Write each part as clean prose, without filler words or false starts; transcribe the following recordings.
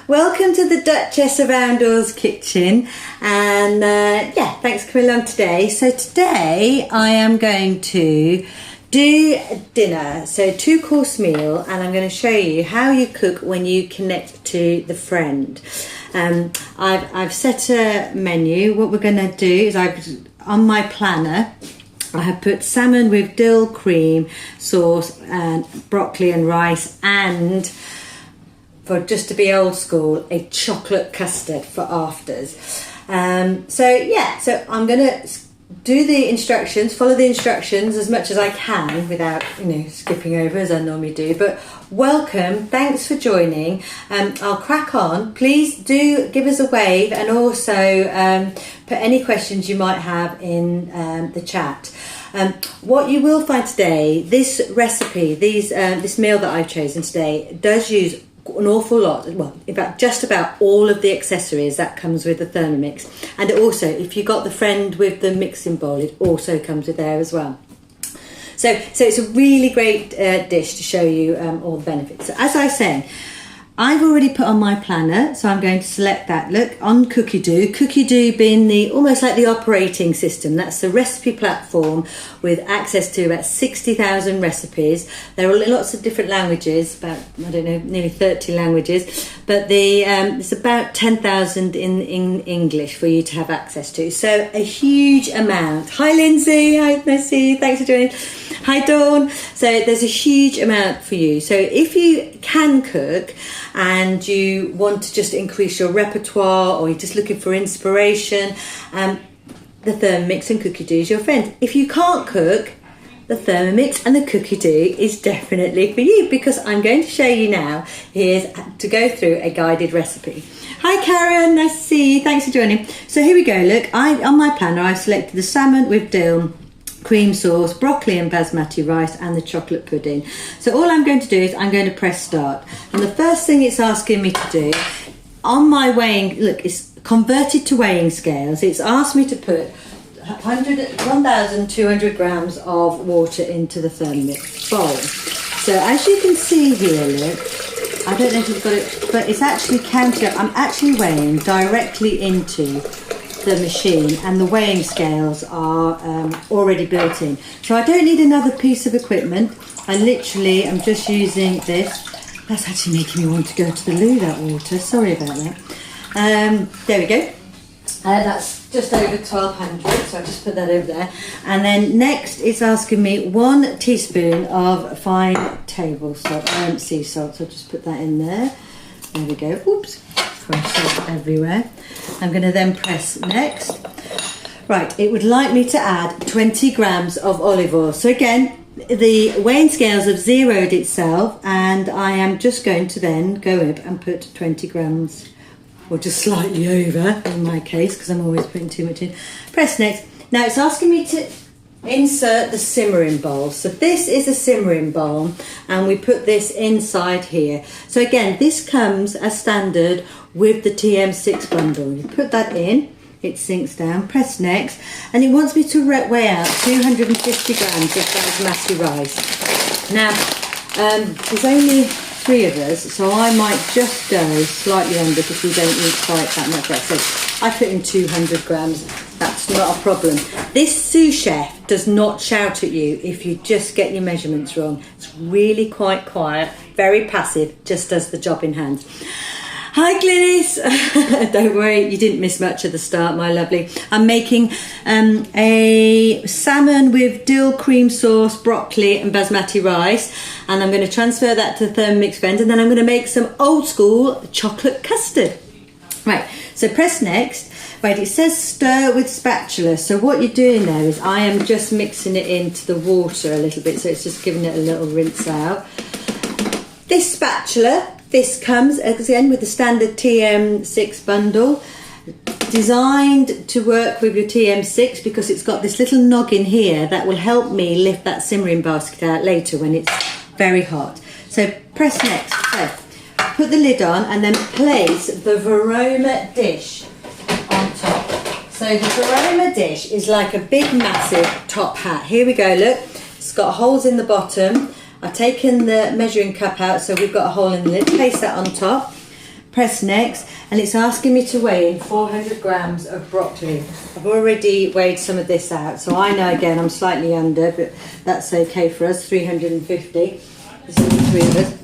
Welcome to the Duchess of Outdoors kitchen, and thanks for coming along today. So today I am going to do dinner, so 2-course meal, and I'm going to show you how you cook when you connect to the Friend. I've set a menu. What we're going to do is on my planner I have put salmon with dill cream sauce and broccoli and rice, and for just to be old school, a chocolate custard for afters. So I'm going to do the instructions, follow the instructions as much as I can without, skipping over as I normally do. But welcome, thanks for joining. I'll crack on. Please do give us a wave, and also put any questions you might have in the chat. What you will find today, this recipe, this meal that I've chosen today does use an awful lot, well, in fact just about all of the accessories that comes with the Thermomix, and also if you got the Friend with the mixing bowl, it also comes with there as well. So it's a really great dish to show you all the benefits. So as I say, I've already put on my planner, so I'm going to select that. Look, on Cookie Doo being almost like the operating system. That's the recipe platform with access to about 60,000 recipes. There are lots of different languages, about, nearly 30 languages, but it's about 10,000 in English for you to have access to. So a huge amount. Hi Lindsay, hi Messi, thanks for joining. Hi Dawn. So there's a huge amount for you. So if you can cook and you want to just increase your repertoire, or you're just looking for inspiration, the Thermomix and Cookie Doo is your friend. If you can't cook, the Thermomix and the Cookie Doo is definitely for you, because I'm going to show you now. Here's to go through a guided recipe. Hi Karen, nice to see you, thanks for joining. So here we go. Look, on my planner I've selected the salmon with dill cream sauce, broccoli and basmati rice, and the chocolate pudding. So all I'm going to do is I'm going to press start, and the first thing it's asking me to do on my weighing, look, it's converted to weighing scales. It's asked me to put 1,200 grams of water into the Thermomix bowl. So as you can see here, look, I don't know if you've got it, but it's actually counting up. I'm actually weighing directly into the machine, and the weighing scales are already built in, so I don't need another piece of equipment. I literally am just using this. That's actually making me want to go to the loo, that water, sorry about that. There we go. That's just over 1,200, so I'll just put that over there. And then next it's asking me 1 teaspoon of fine table salt, sea salt, so I'll just put that in there. There we go. Oops, fresh salt everywhere. I'm going to then press next. Right, it would like me to add 20 grams of olive oil. So again, the weighing scales have zeroed itself, and I am just going to then go up and put 20 grams, or just slightly over in my case, because I'm always putting too much in. Press next. Now it's asking me to insert the simmering bowl. So this is a simmering bowl, and we put this inside here. So again, this comes as standard with the TM6 bundle. You put that in, it sinks down, press next, and it wants me to weigh out 250 grams of basmati rice. Now, there's only 3 of us, so I might just go slightly under, because we don't need quite that much rice. So I put in 200 grams, that's not a problem. This sous chef does not shout at you if you just get your measurements wrong. It's really quite quiet, very passive, just does the job in hand. Hi Glynis, don't worry, you didn't miss much at the start, my lovely. I'm making a salmon with dill cream sauce, broccoli and basmati rice, and I'm going to transfer that to the Thermomix Friend, and then I'm going to make some old school chocolate custard. Right, so press next. Right, it says stir with spatula, so what you're doing there is I am just mixing it into the water a little bit, so it's just giving it a little rinse out. This spatula, this comes again with the standard TM6 bundle, designed to work with your TM6 because it's got this little noggin here that will help me lift that simmering basket out later when it's very hot. So press next. So put the lid on and then place the Veroma dish on top. So the Veroma dish is like a big massive top hat. Here we go, look, it's got holes in the bottom. I've taken the measuring cup out, so we've got a hole in the lid. Place that on top. Press next, and it's asking me to weigh in 400 grams of broccoli. I've already weighed some of this out, so I know again I'm slightly under, but that's okay for us, 350. This is the three of us.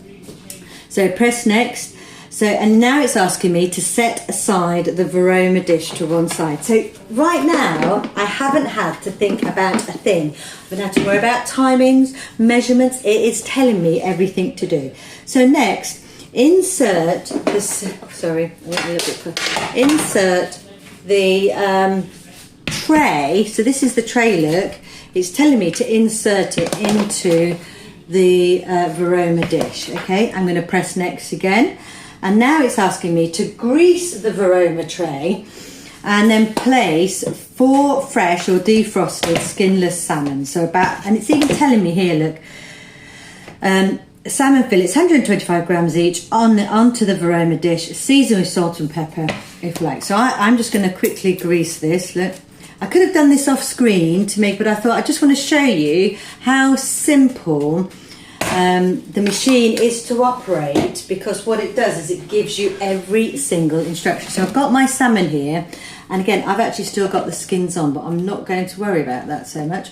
So press next. So, and now it's asking me to set aside the Veroma dish to one side. So right now, I haven't had to think about a thing. I haven't had to worry about timings, measurements. It is telling me everything to do. So next, insert this, sorry, I went a little bit quick. Insert the tray. So this is the tray, look. It's telling me to insert it into the Veroma dish. Okay, I'm going to press next again. And now it's asking me to grease the Veroma tray and then place 4 fresh or defrosted skinless salmon. So about, and it's even telling me here, look, salmon fillets, 125 grams each, onto the Veroma dish, season with salt and pepper, if you like. So I'm just going to quickly grease this, look. I could have done this off screen to make, but I thought I just want to show you how simple the machine is to operate, because what it does is it gives you every single instruction. So I've got my salmon here, and again I've actually still got the skins on, but I'm not going to worry about that so much.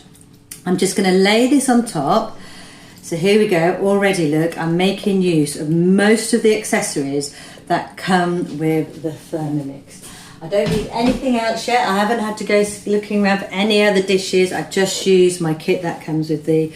I'm just going to lay this on top. So here we go. Already, look, I'm making use of most of the accessories that come with the Thermomix. I don't need anything else yet. I haven't had to go looking around for any other dishes. I've just used my kit that comes with the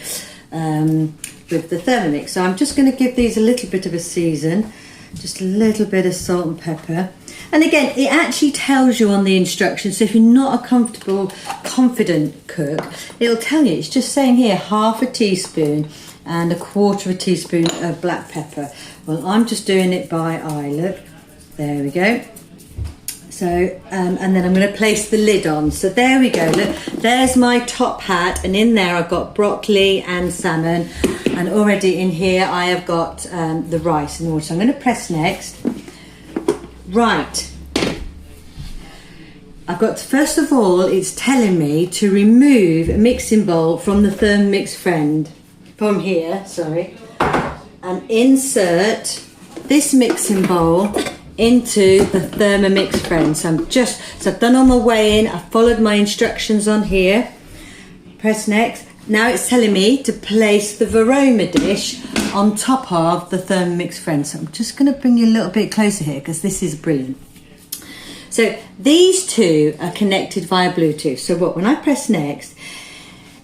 Thermomix. So I'm just going to give these a little bit of a season, just a little bit of salt and pepper. And again, it actually tells you on the instructions, so if you're not a confident cook, it'll tell you. It's just saying here, half a teaspoon and a quarter of a teaspoon of black pepper. Well, I'm just doing it by eye, look. There we go. So, and then I'm going to place the lid on. So there we go, look, there's my top hat, and in there I've got broccoli and salmon, and already in here I have got the rice and water. So I'm going to press next. Right, I've got to, first of all, it's telling me to remove a mixing bowl from the Thermomix Friend, from here, sorry, and insert this mixing bowl into the Thermomix Friend. So I've done all my weighing, I've followed my instructions on here. Press next. Now it's telling me to place the Veroma dish on top of the Thermomix Friend. So I'm just going to bring you a little bit closer here, because this is brilliant. So these two are connected via Bluetooth. So when I press next,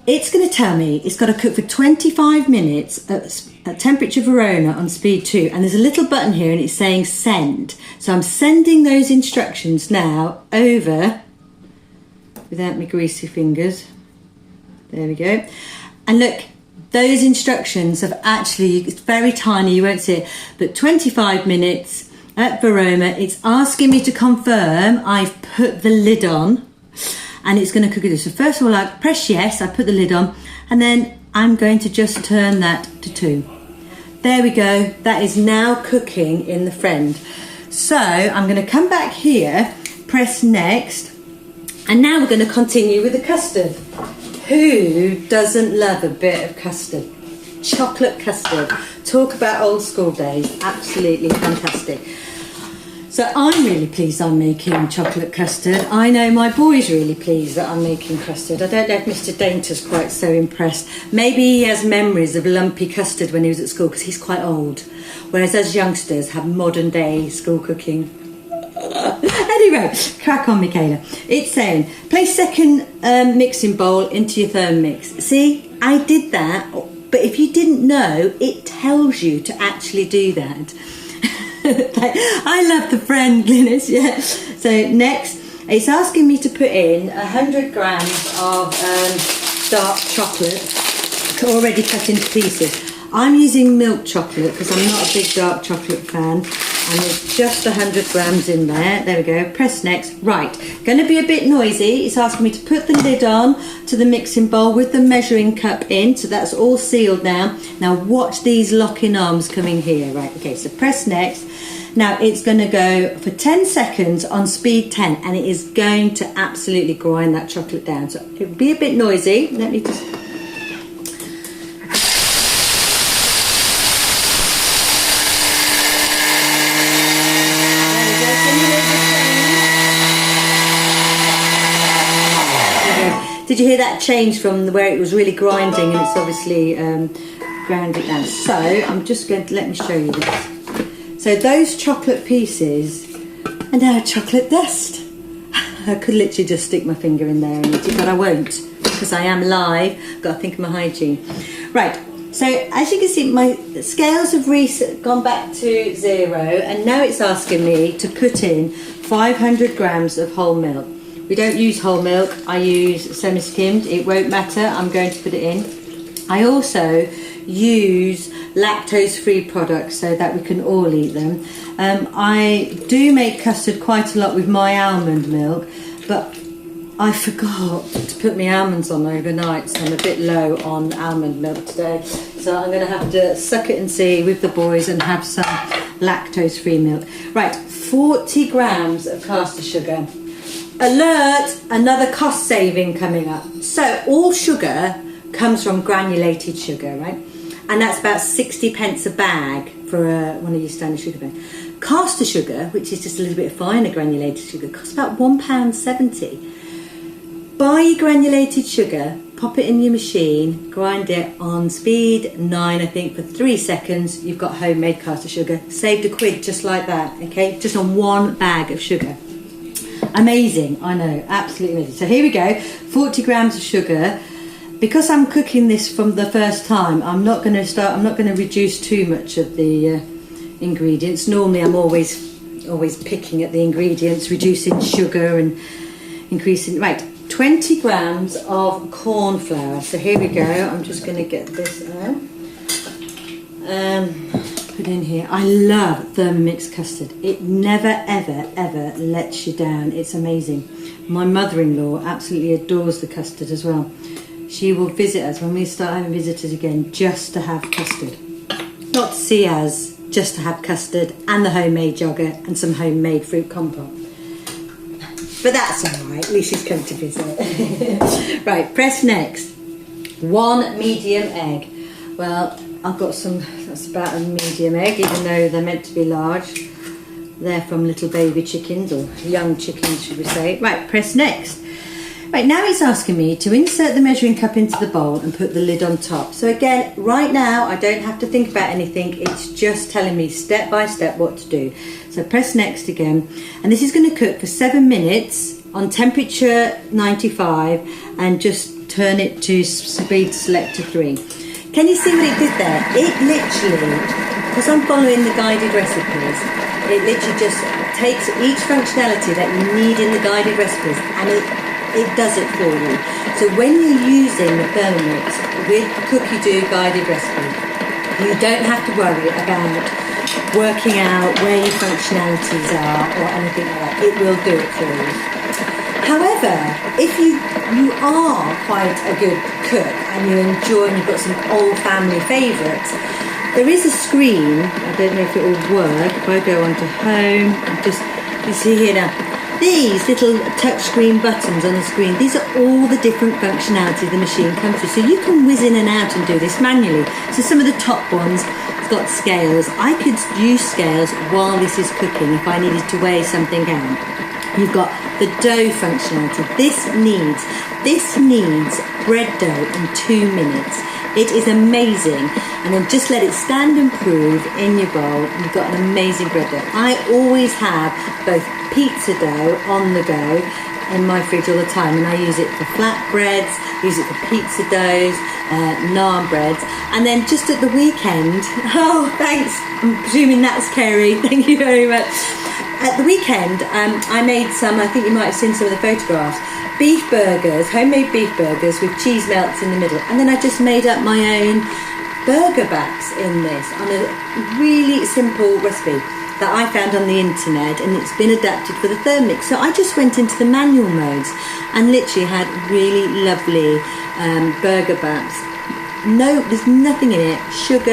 it's going to tell me it's got to cook for 25 minutes at temperature Verona on speed 2. And there's a little button here and it's saying send. So I'm sending those instructions now over, without my greasy fingers. There we go. And look, those instructions have actually, it's very tiny, you won't see it, but 25 minutes at Veroma. It's asking me to confirm I've put the lid on, and it's going to cook it. So first of all, I press yes, I put the lid on, and then I'm going to just turn that to 2. There we go. That is now cooking in the Friend. So I'm going to come back here, press next, and now we're going to continue with the custard. Who doesn't love a bit of custard? Chocolate custard. Talk about old school days. Absolutely fantastic. So I'm really pleased I'm making chocolate custard. I know my boy's really pleased that I'm making custard. I don't know if Mr. Dainter's quite so impressed. Maybe he has memories of lumpy custard when he was at school, because he's quite old. Whereas us youngsters have modern day school cooking. Anyway, crack on, Michaela. It's saying, place second mixing bowl into your Thermomix. See, I did that, but if you didn't know, it tells you to actually do that. I love the friendliness, yeah. So next, it's asking me to put in 100 grams of dark chocolate, already cut into pieces. I'm using milk chocolate because I'm not a big dark chocolate fan, and there's just 100 grams in there. There we go. Press next. Right, going to be a bit noisy. It's asking me to put the lid on to the mixing bowl with the measuring cup in, so that's all sealed now. Now watch these locking arms coming here. Right, okay, so press next. Now it's going to go for 10 seconds on speed 10, and it is going to absolutely grind that chocolate down. So it'll be a bit noisy. Let me just... Did you hear that change from where it was really grinding, and it's obviously ground it down? So I'm just going to, let me show you this. So those chocolate pieces are now chocolate dust. I could literally just stick my finger in there and eat it, but I won't, because I am live. Got to think of my hygiene. Right, so as you can see, my scales have gone back to 0, and now it's asking me to put in 500 grams of whole milk. We don't use whole milk, I use semi-skimmed. It won't matter, I'm going to put it in. I also use lactose-free products so that we can all eat them. I do make custard quite a lot with my almond milk, but I forgot to put my almonds on overnight, so I'm a bit low on almond milk today. So I'm going to have to suck it and see with the boys and have some lactose-free milk. Right, 40 grams of caster sugar. Alert, another cost saving coming up. So all sugar comes from granulated sugar, right? And that's about 60 pence a bag for one of your standard sugar bags. Caster sugar, which is just a little bit finer granulated sugar, costs about £1.70. Buy your granulated sugar, pop it in your machine, grind it on speed 9, I think, for 3 seconds. You've got homemade caster sugar. Saved a quid just like that, okay? Just on one bag of sugar. Amazing, I know, absolutely amazing. So here we go, 40 grams of sugar. Because I'm cooking this from the first time, I'm not going to reduce too much of the ingredients. Normally I'm always picking at the ingredients, reducing sugar and increasing. Right, 20 grams of corn flour. So here we go, I'm just going to get this out. Put in here. I love Thermomix custard. It never ever lets you down. It's amazing. My mother-in-law absolutely adores the custard as well. She will visit us when we start having visitors again just to have custard. Not to see us, just to have custard and the homemade yogurt and some homemade fruit compote. But that's alright, at least she's come to visit. Right, press next. 1 medium egg. Well, I've got some, that's about a medium egg, even though they're meant to be large. They're from little baby chickens, or young chickens should we say. Right, press next. Right, now it's asking me to insert the measuring cup into the bowl and put the lid on top. So again, right now, I don't have to think about anything. It's just telling me step by step what to do. So press next again. And this is going to cook for 7 minutes on temperature 95 and just turn it to speed selector 3. Can you see what it did there? It literally, because I'm following the guided recipes, it literally just takes each functionality that you need in the guided recipes and it does it for you. So when you're using the Thermomix with Cookie Do guided recipe, you don't have to worry about working out where your functionalities are or anything like that. It will do it for you. However, if you are quite a good cook and you enjoy and you've got some old family favourites, there is a screen, I don't know if it will work, if I go onto home, you see here now, these little touchscreen buttons on the screen, these are all the different functionality the machine comes with. So you can whiz in and out and do this manually. So some of the top ones, it's got scales. I could use scales while this is cooking if I needed to weigh something out. You've got the dough functionality. This needs bread dough in 2 minutes. It is amazing. And then just let it stand and prove in your bowl. You've got an amazing bread dough. I always have both pizza dough on the go in my fridge all the time, and I use it for flatbreads, use it for pizza doughs, naan breads, and then just at the weekend, oh thanks, I'm presuming that's Kerry, thank you very much. At the weekend, I made some, I think you might have seen some of the photographs, beef burgers, homemade beef burgers with cheese melts in the middle, and then I just made up my own burger backs in this on a really simple recipe that I found on the internet, and it's been adapted for the Thermomix. So I just went into the manual modes and literally had really lovely burger backs. No, there's nothing in it. Sugar,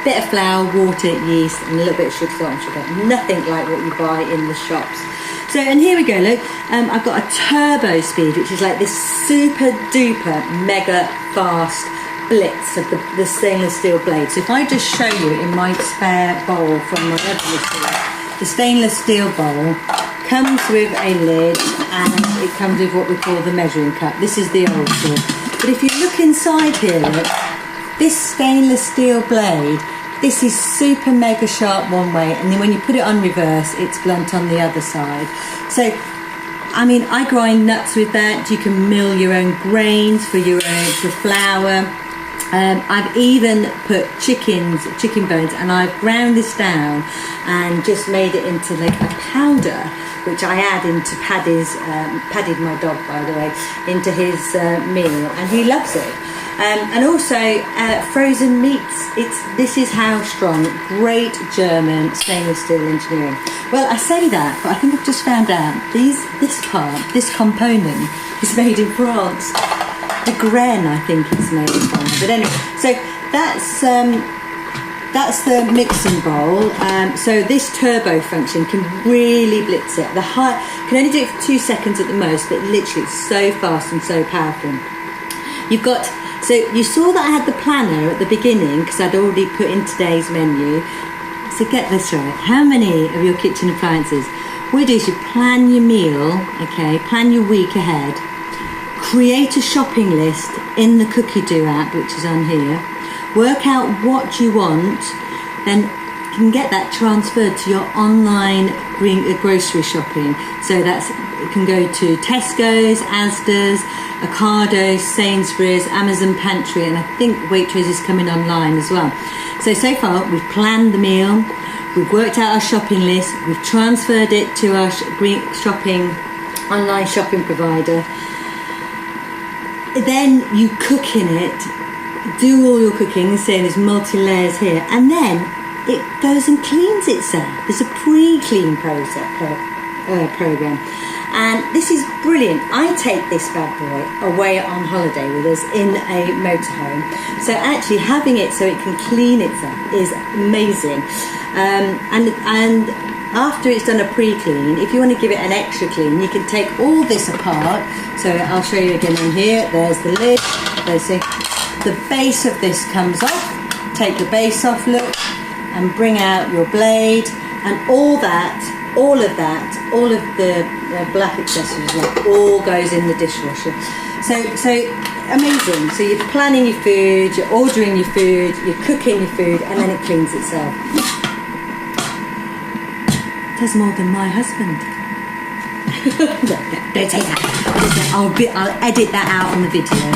bit of flour, water, yeast, and a little bit of sugar, salt and sugar. Nothing like what you buy in the shops. So, and here we go, look, I've got a turbo speed, which is like this super duper mega fast blitz of the stainless steel blade. So if I just show you in my spare bowl from my other machine, the stainless steel bowl, comes with a lid and it comes with what we call the measuring cup. This is the old school. But if you look inside here, look, this stainless steel blade, this is super mega sharp one way, and then when you put it on reverse, it's blunt on the other side. So, I mean, I grind nuts with that. You can mill your own grains for flour. I've even put chicken bones, and I've ground this down and just made it into like a powder, which I add into Paddy, my dog, by the way, into his meal, and he loves it. And also frozen meats. This is how strong. Great German stainless steel engineering. Well, I say that, but I think I've just found out this component is made in France. The grain, I think, is made in France. But anyway, so that's the mixing bowl. So this turbo function can really blitz it. Can only do it for 2 seconds at the most, but literally it's so fast and so powerful. So you saw that I had the planner at the beginning because I'd already put in today's menu. So get this right. How many of your kitchen appliances? What you do is you plan your meal, okay, plan your week ahead, create a shopping list in the Cookie Do app, which is on here, work out what you want, then you can get that transferred to your online grocery shopping. So it can go to Tesco's, Asda's, Ocado, Sainsbury's, Amazon Pantry, and I think Waitrose is coming online as well. So far we've planned the meal, we've worked out our shopping list, we've transferred it to our online shopping provider. Then you cook in it, do all your cooking, say there's multi-layers here, and then it goes and cleans itself. There's a pre-clean program. And this is brilliant. I take this bad boy away on holiday with us in a motorhome. So actually having it so it can clean itself is amazing. And after it's done a pre-clean, if you want to give it an extra clean, you can take all this apart. So I'll show you again on here. There's the lid. The base of this comes off. Take the base off, look, and bring out your blade and all of the black accessories, all goes in the dishwasher. So amazing. So you're planning your food, you're ordering your food, you're cooking your food, and then it cleans itself. It does more than my husband. Don't say that. I'll edit that out on the video.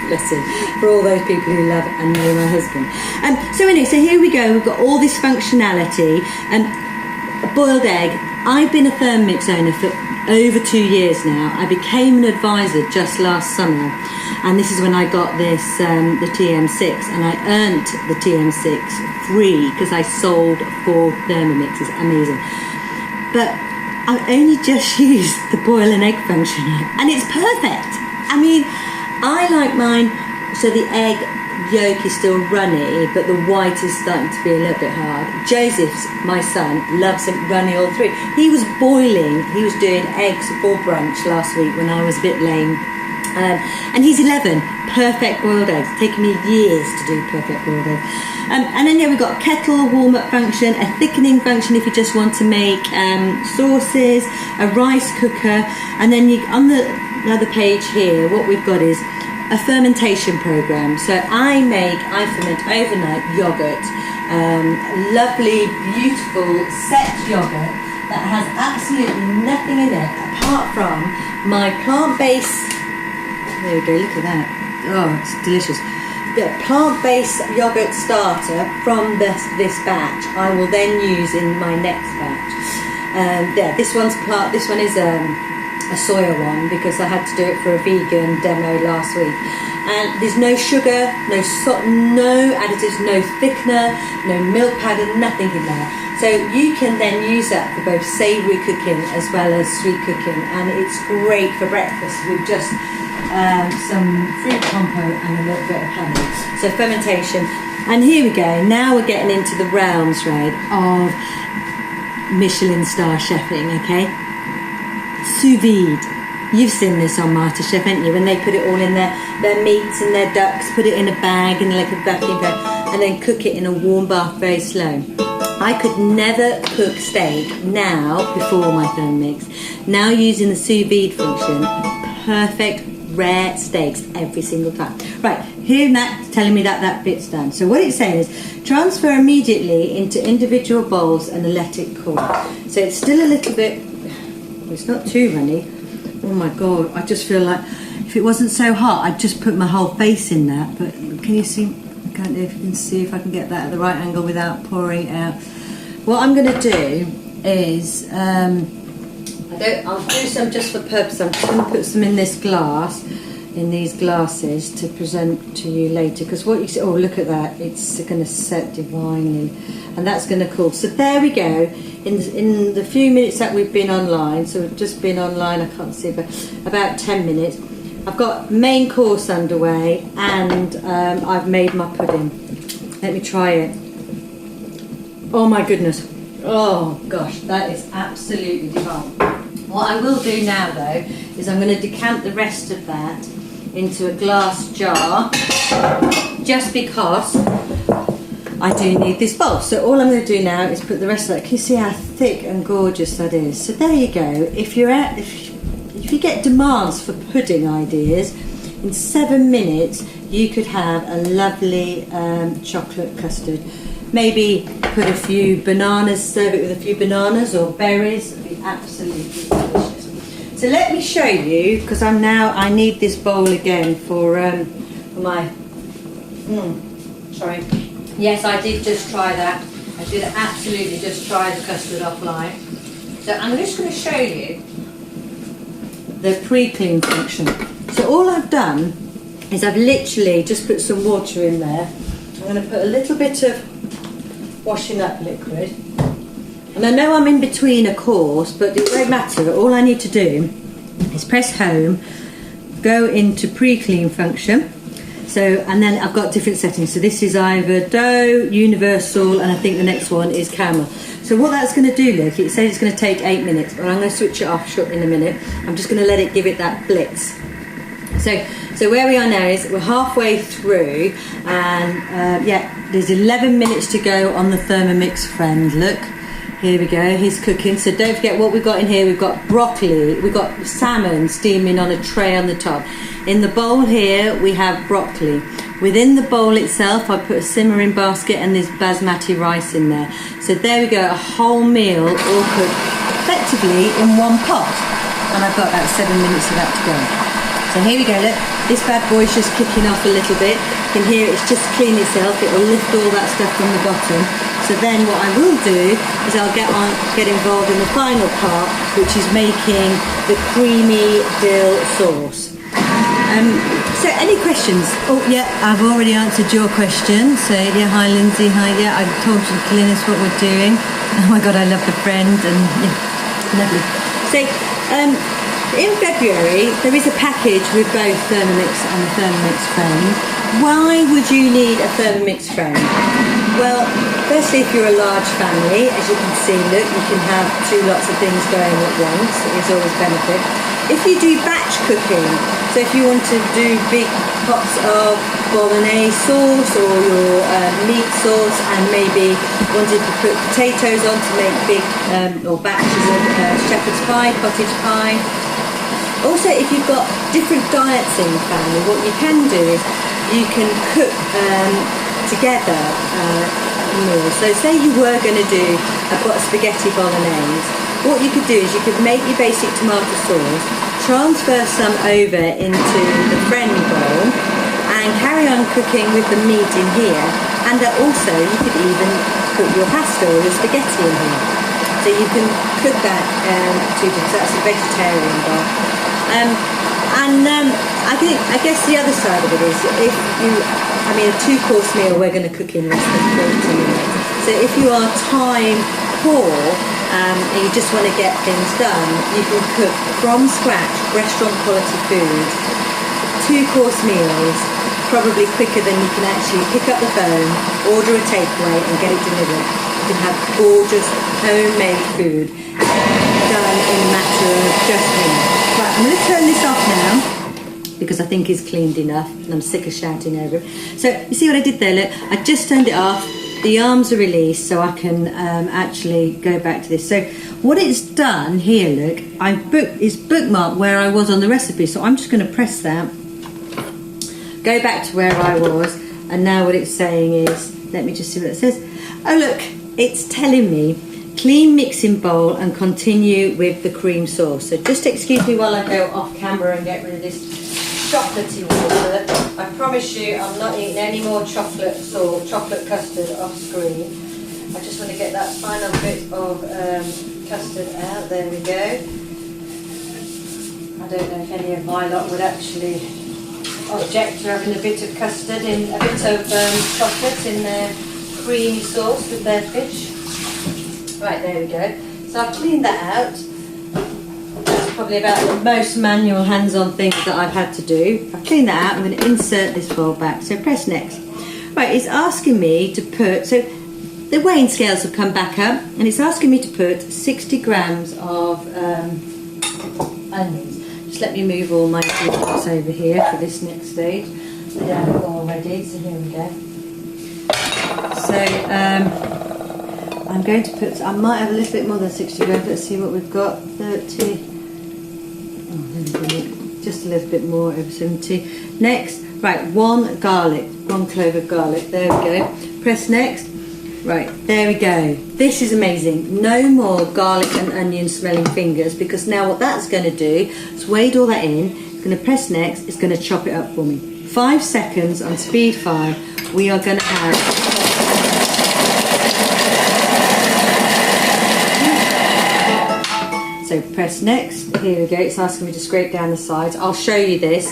Bless him. For all those people who love and know my husband. So anyway, so here we go. We've got all this functionality. A boiled egg. I've been a Thermomix owner for over 2 years now. I became an advisor just last summer, and this is when I got this the TM6, and I earned the TM6 free because I sold 4 Thermomixes. Amazing. But I only just used the boil an egg function, and it's perfect. I mean, I like mine so the egg yolk is still runny, but the white is starting to be a little bit hard. Joseph's, my son, loves it runny all through. He was doing eggs for brunch last week when I was a bit lame. And he's 11, perfect boiled eggs. It's taken me years to do perfect boiled eggs. And then we've got a kettle warm-up function, a thickening function if you just want to make sauces, a rice cooker, and then on the other page here, what we've got is a fermentation program. So I ferment overnight yogurt, lovely, beautiful, set yogurt that has absolutely nothing in it apart from my plant-based. There we go, look at that. Oh, it's delicious. The plant-based yogurt starter from this batch I will then use in my next batch. This one is a soya one because I had to do it for a vegan demo last week. And there's no sugar, no salt, no additives, no thickener, no milk powder, nothing in there. So you can then use that for both savoury cooking as well as sweet cooking, and it's great for breakfast with just some fruit compote and a little bit of honey. So fermentation. And here we go. Now we're getting into the realms, right, of Michelin star chefing, okay? Sous vide. You've seen this on MasterChef, haven't you? When they put it all in their meats and their ducks, put it in a bag and like a vacuum bag, and then cook it in a warm bath very slow. I could never cook steak now before my Thermomix. Now using the sous vide function, perfect rare steaks every single time. Right, here Matt's telling me that that bit's done. So what it's saying is transfer immediately into individual bowls and let it cool. So it's still a little bit, it's not too runny. Oh my God, I just feel like if it wasn't so hot, I'd just put my whole face in that. But can you see, I can't know if you can see if I can get that at the right angle without pouring it out. What I'm going to do is, I'll do some just for purpose. I'm just going to put some in this glass, in these glasses to present to you later. Because what you see, oh look at that, it's going to set divinely, and that's going to cool. So there we go. In the few minutes that we've been online, so we've just been online, I can't see, but about 10 minutes. I've got main course underway, and I've made my pudding. Let me try it. Oh my goodness. Oh gosh, that is absolutely divine. What I will do now though is I'm going to decant the rest of that into a glass jar, just because I do need this bowl. So all I'm going to do now is put the rest of that. Can you see how thick and gorgeous that is? So there you go. If you get demands for pudding ideas, in 7 minutes you could have a lovely chocolate custard. Maybe put a few bananas, serve it with a few bananas or berries. It'd be absolutely delicious. So let me show you, because I need this bowl again for my. Sorry. Yes, I did just try that. I did absolutely just try the custard offline. So I'm just going to show you the pre-clean function. So all I've done is I've literally just put some water in there. I'm going to put a little bit of washing up liquid, and I know I'm in between a course, but it won't matter. All I need to do is press home, go into pre-clean function. So, and then I've got different settings. So this is either dough, universal, and I think the next one is caramel. So what that's going to do, look, it says it's going to take 8 minutes, but I'm going to switch it off short in a minute. I'm just going to let it give it that blitz. So where we are now is we're halfway through, and yeah, there's 11 minutes to go on the Thermomix Friend. Look, here we go, he's cooking. So don't forget what we've got in here. We've got broccoli, we've got salmon steaming on a tray on the top. In the bowl here we have broccoli. Within the bowl itself I put a simmering basket, and there's basmati rice in there. So there we go, a whole meal all cooked effectively in one pot, and I've got about 7 minutes of that to go. So here we go, look, this bad boy's just kicking off a little bit. You can hear it's just cleaned itself, it will lift all that stuff from the bottom. So then what I will do is I'll get involved in the final part, which is making the creamy dill sauce. So any questions? Oh yeah, I've already answered your question. So yeah, hi Lindsay, hi, yeah, I told you, Glynis, what we're doing. Oh my God, I love the Friend, and yeah, lovely. So, in February, there is a package with both Thermomix and the Thermomix Friend. Why would you need a Thermomix Friend? Well, firstly, if you're a large family, as you can see, look, you can have 2 lots of things going at once. It's always benefit. If you do batch cooking, so if you want to do big pots of bolognese sauce or your meat sauce, and maybe wanted to put potatoes on to make big or batches of shepherd's pie, cottage pie. Also, if you've got different diets in the family, what you can do is you can cook together meals. So say you were going to do a spaghetti bolognese, what you could do is you could make your basic tomato sauce, transfer some over into the Friend bowl, and carry on cooking with the meat in here, and that also you could even cook your pasta or your spaghetti in here. So you can cook that too, because that's a vegetarian bowl. I guess the other side of it is, if you, a 2-course meal we're going to cook in less than 40 minutes. So if you are time poor and you just want to get things done, you can cook from scratch restaurant quality food, 2-course meals, probably quicker than you can actually pick up the phone, order a takeaway and get it delivered. You can have gorgeous homemade food done in a matter of just minutes. Right, I'm going to turn this off now, because I think it's cleaned enough and I'm sick of shouting over it. So you see what I did there, look, I just turned it off. the arms are released, so I can actually go back to this. So what it's done here, look, it's bookmarked where I was on the recipe, so I'm just going to press that, go back to where I was, and now what it's saying is, let me just see what it says. Oh look, it's telling me clean mixing bowl and continue with the cream sauce. So just excuse me while I go off camera and get rid of this chocolatey water. I promise you I'm not eating any more chocolate custard off screen. I just want to get that final bit of custard out. There we go. I don't know if any of my lot would actually object to having a bit of custard in, a bit of chocolate in their creamy sauce with their fish. Right, there we go. So I've cleaned that out. That's probably about the most manual hands-on thing that I've had to do. I've cleaned that out. I'm going to insert this bowl back. So press next. Right, it's asking me to put, so the weighing scales have come back up, and it's asking me to put 60 grams of onions. Just let me move all my ingredients over here for this next stage. I don't have it all ready, so here we go. So I'm going to put, I might have a little bit more than 60 grams. Let's see what we've got. 30. Just a little bit more, over 70. Next, right, 1 clove of garlic. There we go. Press next. Right, there we go. This is amazing. No more garlic and onion smelling fingers, because now what that's going to do is wade all that in. It's going to press next. It's going to chop it up for me. 5 seconds on speed 5. We are going to have. So press next. Here we go. It's asking me to scrape down the sides. I'll show you this.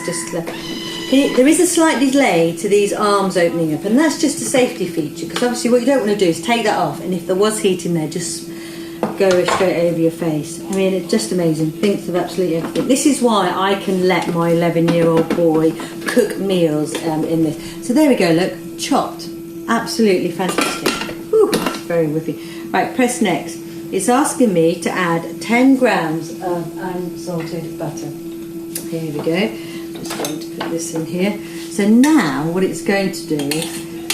There is a slight delay to these arms opening up, and that's just a safety feature, because obviously what you don't want to do is take that off, and if there was heat in there, just go straight over your face. I mean, it's just amazing. Thinks of absolutely everything. This is why I can let my 11-year-old boy cook meals in this. So there we go, look, chopped. Absolutely fantastic. Whew, it's very whippy. Right, press next. It's asking me to add 10 grams of unsalted butter. Here we go. Just going to put this in here. So now what it's going to do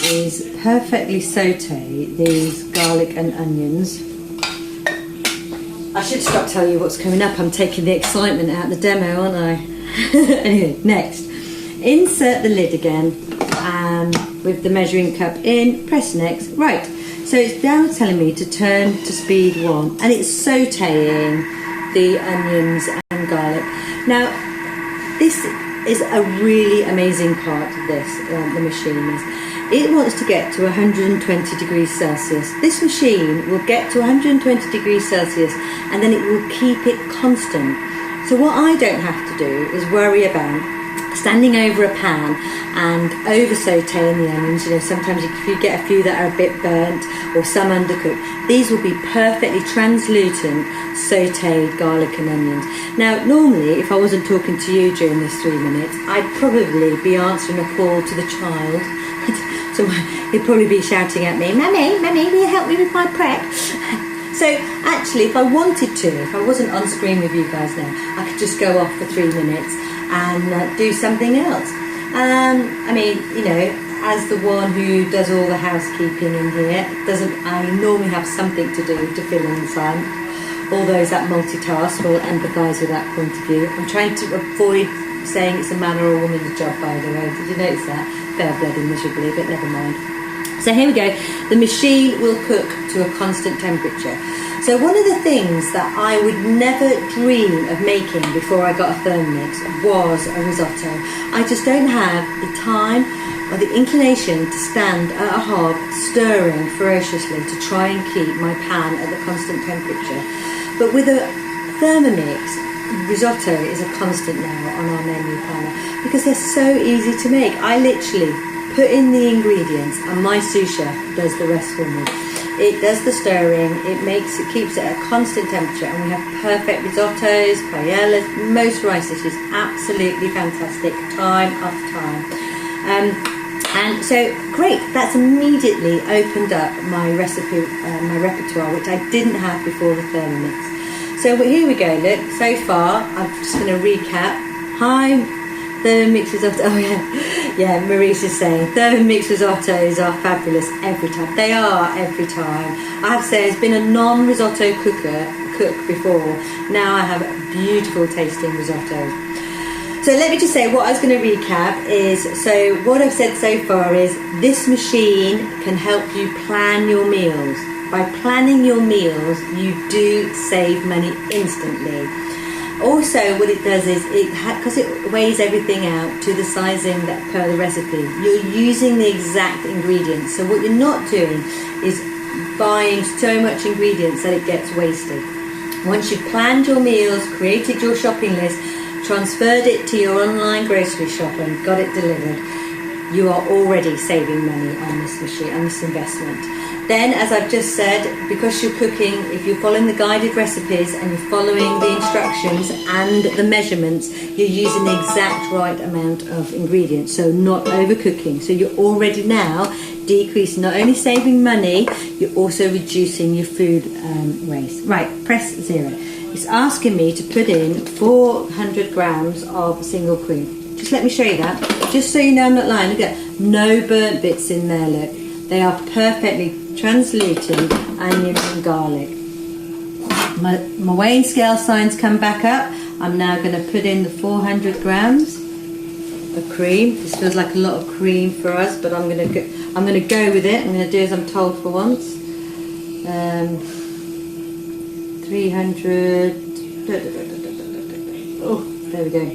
is perfectly saute these garlic and onions. I should stop telling you what's coming up. I'm taking the excitement out of the demo, aren't I? Anyway, next. Insert the lid again with the measuring cup in. Press next. Right. So it's now telling me to turn to speed 1, and it's sauteing the onions and garlic. Now, this is a really amazing part of this, the machine is. It wants to get to 120 degrees Celsius. This machine will get to 120 degrees Celsius, and then it will keep it constant. So what I don't have to do is worry about standing over a pan and over sauteing the onions. You know, sometimes if you get a few that are a bit burnt or some undercooked, these will be perfectly translucent sauteed garlic and onions. Now, normally, if I wasn't talking to you during this 3 minutes, I'd probably be answering a call to the child. So he'd probably be shouting at me, Mummy, will you help me with my prep? So actually, if I wanted to, if I wasn't on screen with you guys now, I could just go off for 3 minutes and do something else. I mean, you know, as the one who does all the housekeeping in here, I normally have something to do to fill in the time. All those that multitask will empathise with that point of view. I'm trying to avoid saying it's a man or a woman's job, by the way. Did you notice that? Fair bloody miserably, but never mind. So here we go. The machine will cook to a constant temperature. So one of the things that I would never dream of making before I got a Thermomix was a risotto. I just don't have the time or the inclination to stand at a hob stirring ferociously to try and keep my pan at the constant temperature. But with a Thermomix, risotto is a constant now on our menu planner because they're so easy to make. I literally put in the ingredients and my sous chef does the rest for me. It does the stirring, it keeps it at a constant temperature, and we have perfect risottos, paellas, most rice dishes, absolutely fantastic, time after time. And so, great, that's immediately opened up my recipe, my repertoire, which I didn't have before the Thermomix. So here we go, look, so far, I'm just going to recap. Hi, Thermomix Risotto, oh yeah. Yeah, Marie's is saying Thermomix risottos are fabulous every time. They are every time. I have to say, it's been a non-risotto cook before. Now I have beautiful tasting risottos. So let me just say, what I was going to recap is, so what I've said so far is this machine can help you plan your meals. By planning your meals, you do save money instantly. Also, what it does is, because it weighs everything out to the sizing that per the recipe, you're using the exact ingredients. So what you're not doing is buying so much ingredients that it gets wasted. Once you've planned your meals, created your shopping list, transferred it to your online grocery shop and got it delivered, you are already saving money on this machine, on this investment. Then, as I've just said, because you're cooking, if you're following the guided recipes and you're following the instructions and the measurements, you're using the exact right amount of ingredients, so not overcooking. So you're already now decreasing, not only saving money, you're also reducing your food waste. Right, press 0. It's asking me to put in 400 grams of single cream. Just let me show you that, just so you know I'm not lying. Look at, no burnt bits in there, look. They are perfectly translucent onion and garlic. My weighing scale signs come back up. I'm now going to put in the 400 grams of cream. This feels like a lot of cream for us, but I'm going to go with it. I'm going to do as I'm told for once. 300. Oh, there we go.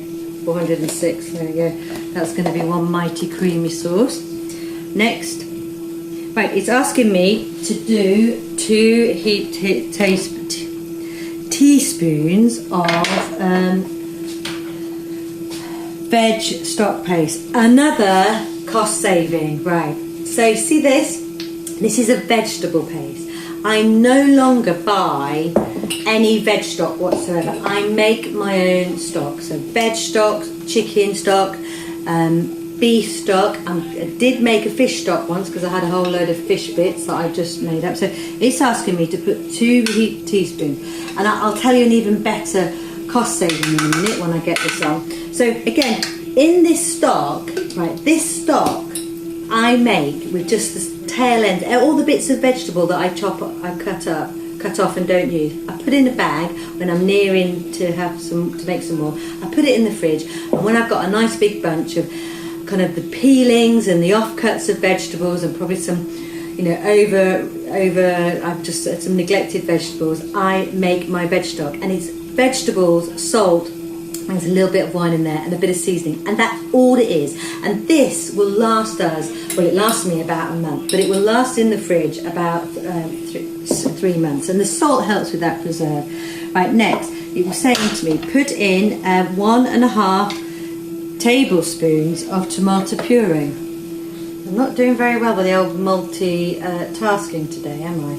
406. There we go. That's going to be one mighty creamy sauce. Next. Right, it's asking me to do 2 teaspoons of veg stock paste. Another cost saving, right. So see this? This is a vegetable paste. I no longer buy any veg stock whatsoever. I make my own stock. So veg stock, chicken stock, beef stock. I did make a fish stock once because I had a whole load of fish bits that I just made up. So it's asking me to put 2 teaspoons, and I'll tell you an even better cost saving in a minute when I get this on. So again, in this stock, right, this stock I make with just the tail end, all the bits of vegetable that I cut off and don't use, I put in a bag when I'm nearing to make some more. I put it in the fridge, and when I've got a nice big bunch of kind of the peelings and the offcuts of vegetables and probably some, you know, I've just some neglected vegetables, I make my veg stock, and it's vegetables, salt, and there's a little bit of wine in there and a bit of seasoning, and that's all it is. And this will last us, well, it lasts me about a month, but it will last in the fridge about 3 months, and the salt helps with that preserve. Right, next, it was saying to me, put in 1.5 tablespoons of tomato puree. I'm not doing very well with the old multi-tasking today, am I?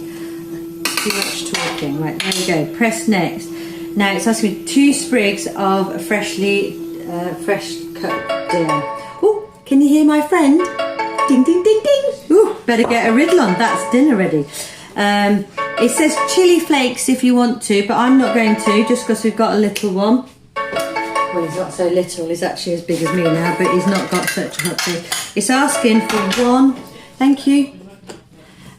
Too much talking. Right, there we go. Press next. Now it's asking me 2 sprigs of fresh cut dill. Oh, can you hear my friend? Ding, ding, ding, ding. Ooh, better get a riddle on. That's dinner ready. It says chili flakes if you want to, but I'm not going to, just because we've got a little one. Well, he's not so little, he's actually as big as me now, but he's not got such a hot taste. It's asking for 1, thank you.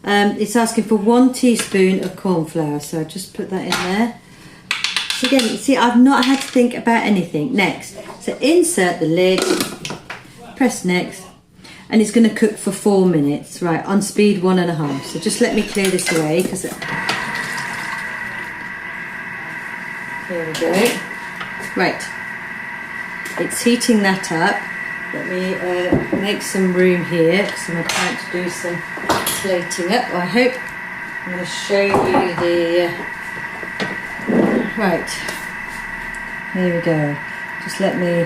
It's asking for 1 teaspoon of corn flour, so I just put that in there. So again, you see, I've not had to think about anything. Next, so insert the lid, press next, and it's going to cook for 4 minutes, right, on speed 1.5. So just let me clear this away, because here we go. Right. It's heating that up. Let me make some room here because I'm about to do some plating up. I hope I'm going to show you the right. Here we go. Just let me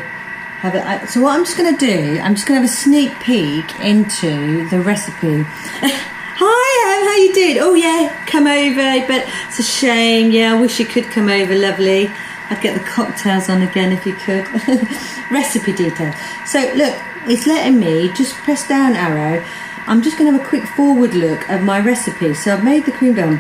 have it. So what I'm just going to do, I'm just going to have a sneak peek into the recipe. Hi, Em, how you doing? Oh yeah, come over, but it's a shame. Yeah, I wish you could come over, lovely. I'd get the cocktails on again if you could. Recipe details. So look, it's letting me just press down arrow. I'm just going to have a quick forward look of my recipe. So I've made the cream bun.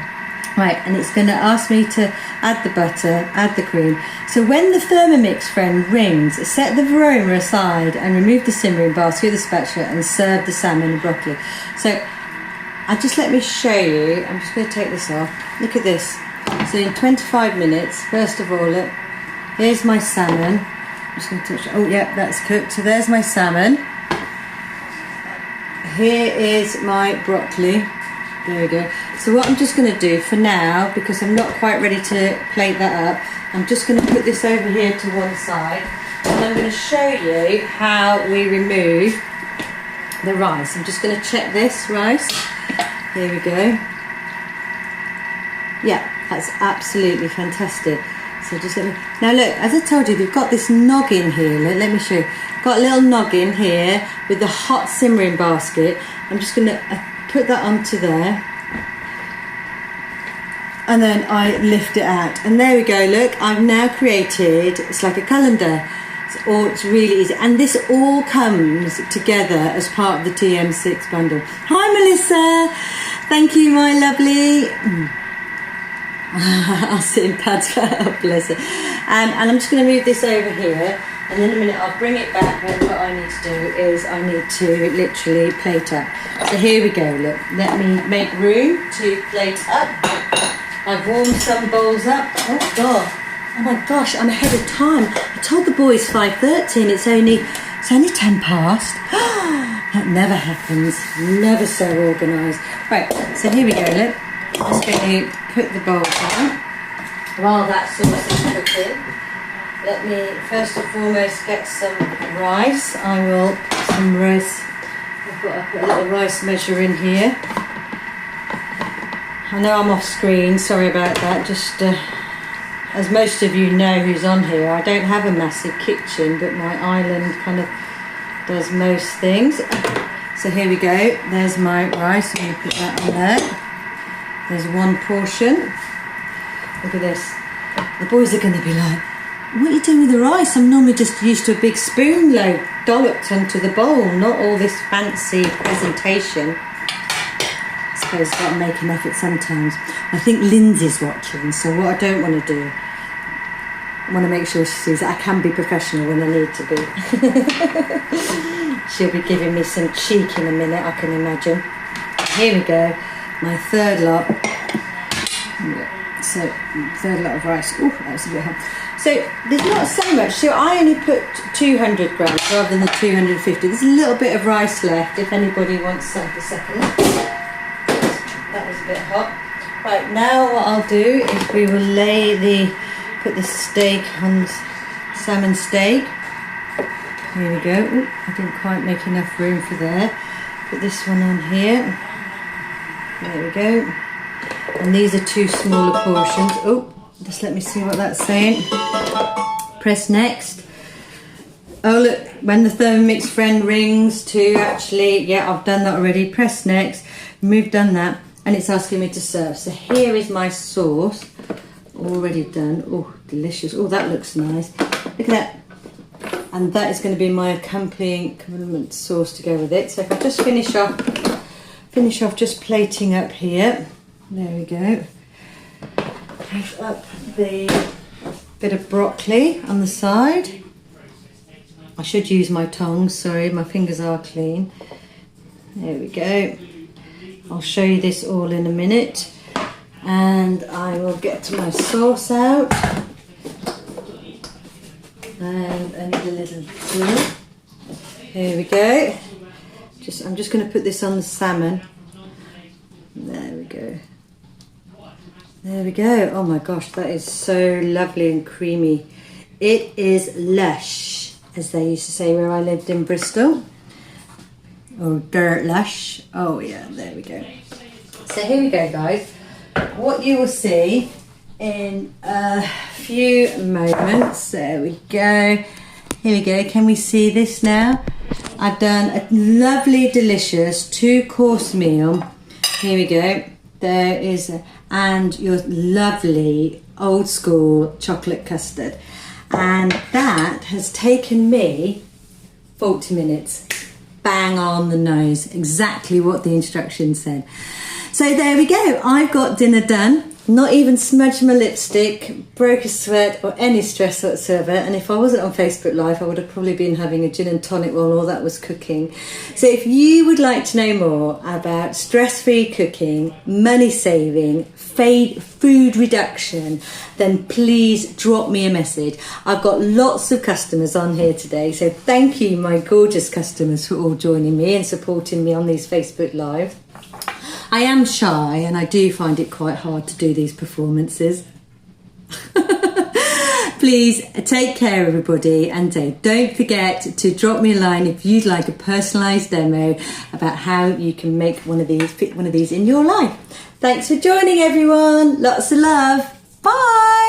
Right, and it's going to ask me to add the butter, add the cream. So when the Thermomix Friend rings, set the aroma aside and remove the simmering basket with the spatula and serve the salmon and broccoli. So let me show you. I'm just going to take this off. Look at this. So in 25 minutes, first of all, look, here's my salmon. I'm just going to touch it. Oh, yeah, that's cooked. So there's my salmon. Here is my broccoli. There we go. So what I'm just going to do for now, because I'm not quite ready to plate that up, I'm just going to put this over here to one side, and I'm going to show you how we remove the rice. I'm just going to check this rice. Here we go. Yeah, that's absolutely fantastic. So just let me, now look, as I told you, we've got this noggin here. Let me show you. Got a little noggin here with the hot simmering basket. I'm just going to put that onto there, and then I lift it out, and there we go. Look, I've now created, it's like a calendar. It's really easy, and this all comes together as part of the TM6 bundle. Hi Melissa, thank you my lovely. I'll sit in pads for help, bless her. And I'm just going to move this over here, and in a minute I'll bring it back, and what I need to do is I need to literally plate up. So here we go, look, let me make room to plate up. I've warmed some bowls up. Oh God, oh my gosh, I'm ahead of time. I told the boys 5:30 and it's only 10 past. That never happens, never so organised. Right, so here we go, look. I'm just going to put the bowl down while that sauce is cooking. Let me first and foremost get some rice. I will put some rice. I've put a little rice measure in here. I know I'm off screen, sorry about that. Just as most of you know who's on here, I don't have a massive kitchen, but my island kind of does most things. So here we go. There's my rice. I'm going to put that on there. There's one portion. Look at this. The boys are going to be like, what are you doing with the rice? I'm normally just used to a big spoon load dolloped onto the bowl, not all this fancy presentation. I suppose I've got to make an effort sometimes. I think Lindsay's watching, so what I don't want to do, I want to make sure she sees that I can be professional when I need to be. She'll be giving me some cheek in a minute, I can imagine. Here we go. My third lot. So, third lot of rice. Oh, that was a bit hot. So, there's not so much. So, I only put 200 grams rather than the 250. There's a little bit of rice left if anybody wants some for second. That was a bit hot. Right, now what I'll do is we will put the steak on salmon steak. Here we go. Ooh, I didn't quite make enough room for there. Put this one on here. There we go. And these are two smaller portions. Oh, just let me see what that's saying. Press next. Oh look, when the Thermomix Friend rings to actually, yeah, I've done that already. Press next. We've done that, and it's asking me to serve. So here is my sauce, already done. Oh, delicious. Oh, that looks nice. Look at that. And that is going to be my accompaniment sauce to go with it. So if I just finish off just plating up here. There we go. Place up the bit of broccoli on the side. I should use my tongs, sorry, my fingers are clean. There we go. I'll show you this all in a minute. And I will get my sauce out. And I need a little tool. Here we go. I'm just going to put this on the salmon. There we go. There we go. Oh my gosh, that is so lovely and creamy. It is lush, as they used to say where I lived in Bristol. Or dirt lush. Oh yeah, there we go. So here we go, guys. What you will see in a few moments. There we go. Here we go. Can we see this now? I've done a lovely, delicious 2-course meal. Here we go. There is, and your lovely old school chocolate custard. And that has taken me 40 minutes. Bang on the nose. Exactly what the instructions said. So there we go. I've got dinner done. not even smudged my lipstick, broke a sweat or any stress whatsoever. And if I wasn't on Facebook Live, I would have probably been having a gin and tonic while all that was cooking. So if you would like to know more about stress-free cooking, money saving, food reduction, then please drop me a message. I've got lots of customers on here today, so thank you, my gorgeous customers, for all joining me and supporting me on these Facebook Live. I am shy and I do find it quite hard to do these performances. Please take care, everybody, and don't forget to drop me a line if you'd like a personalised demo about how you can make fit one of these in your life. Thanks for joining, everyone. Lots of love. Bye.